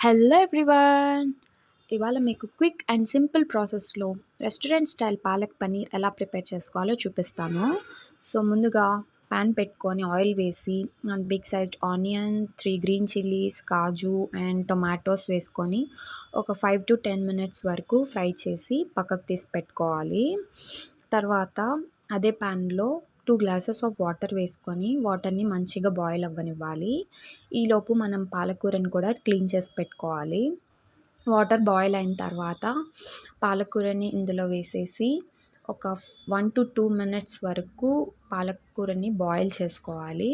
Hello everyone! ఇవాళ మీకు quick and simple ప్రాసెస్‌లో రెస్టారెంట్ స్టైల్ పాలక్ పన్నీర్ ఎలా ప్రిపేర్ చేసుకోవాలో చూపిస్తాను. సో, ముందుగా పాన్ పెట్టుకొని ఆయిల్ వేసి big sized onion, 3 green chillies, kaju and tomatoes వేసుకొని ఒక 5-10 మినిట్స్ వరకు ఫ్రై చేసి పక్కకు తీసి పెట్టుకోవాలి. తర్వాత అదే పాన్‌లో 2 గ్లాసెస్ ఆఫ్ వాటర్ వేసుకొని వాటర్‌ని మంచిగా బాయిల్ అవ్వనివ్వాలి. ఈలోపు మనం పాలకూరని కూడా క్లీన్ చేసి పెట్టుకోవాలి. వాటర్ బాయిల్ అయిన తర్వాత పాలకూరని ఇందులో వేసేసి ఒక 1-2 మినిట్స్ వరకు పాలకూరని బాయిల్ చేసుకోవాలి.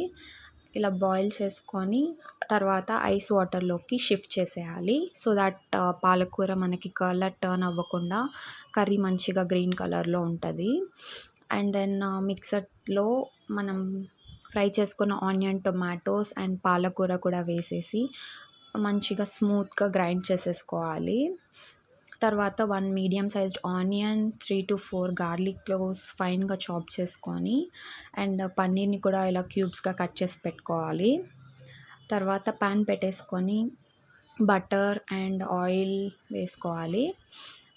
ఇలా బాయిల్ చేసుకొని తర్వాత ఐస్ వాటర్‌లోకి షిఫ్ట్ చేసేయాలి. సో దట్ పాలకూర మనకి కలర్ టర్న్ అవ్వకుండా కర్రీ మంచిగా గ్రీన్ కలర్‌లో ఉంటది. అండ్ దెన్ మిక్సర్‌లో మనం ఫ్రై చేసుకున్న ఆనియన్, టొమాటోస్ అండ్ పాలకూర కూడా వేసేసి మంచిగా స్మూత్‌గా గ్రైండ్ చేసేసుకోవాలి. తర్వాత 1 medium sized onion, 3-4 garlic cloves ఫైన్‌గా చాప్ చేసుకొని అండ్ పన్నీర్‌ని కూడా ఇలా క్యూబ్స్‌గా కట్ చేసి పెట్టుకోవాలి. తర్వాత పాన్ పెట్టేసుకొని బటర్ అండ్ ఆయిల్ వేసుకోవాలి.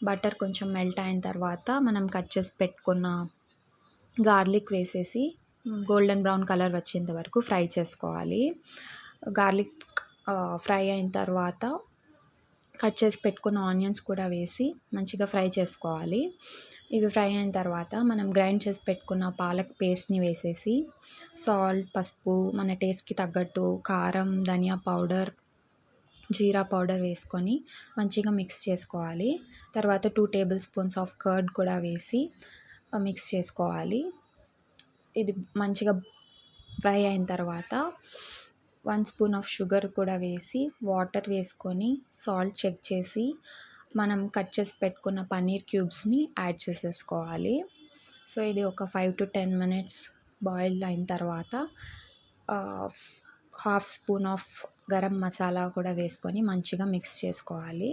బటర్ కొంచెం మెల్ట్ అయిన తర్వాత మనం కట్ చేసి పెట్టుకున్న గార్లిక్ వేసేసి గోల్డెన్ బ్రౌన్ కలర్ వచ్చేంత వరకు ఫ్రై చేసుకోవాలి. గార్లిక్ ఫ్రై అయిన తర్వాత కట్ చేసి పెట్టుకున్న ఆనియన్స్ కూడా వేసి మంచిగా ఫ్రై చేసుకోవాలి. ఇవి ఫ్రై అయిన తర్వాత మనం గ్రైండ్ చేసి పెట్టుకున్న పాలక్ పేస్ట్‌ని వేసేసి సాల్ట్, పసుపు, మన టేస్ట్‌కి తగ్గట్టు కారం, ధనియా పౌడర్, జీరా పౌడర్ వేసుకొని మంచిగా మిక్స్ చేసుకోవాలి. తర్వాత 2 టేబుల్ స్పూన్స్ ఆఫ్ కర్డ్ కూడా వేసి మిక్స్ చేసుకోవాలి. ఇది మంచిగా ఫ్రై అయిన తర్వాత 1 స్పూన్ ఆఫ్ షుగర్ కూడా వేసి వాటర్ వేసుకొని సాల్ట్ చెక్ చేసి మనం కట్ చేసి పెట్టుకున్న పన్నీర్ క్యూబ్స్‌ని యాడ్ చేసేసుకోవాలి. సో, ఇది ఒక 5-10 మినిట్స్ బాయిల్ అయిన తర్వాత half spoon of garam masala కూడా వేసుకొని మంచిగా మిక్స్ చేసుకోవాలి.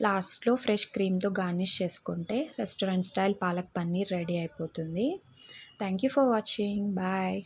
లాస్ట్‌లో ఫ్రెష్ క్రీమ్‌తో గార్నిష్ చేసుకుంటే restaurant style palak paneer ready అయిపోతుంది. Thank you for watching. Bye.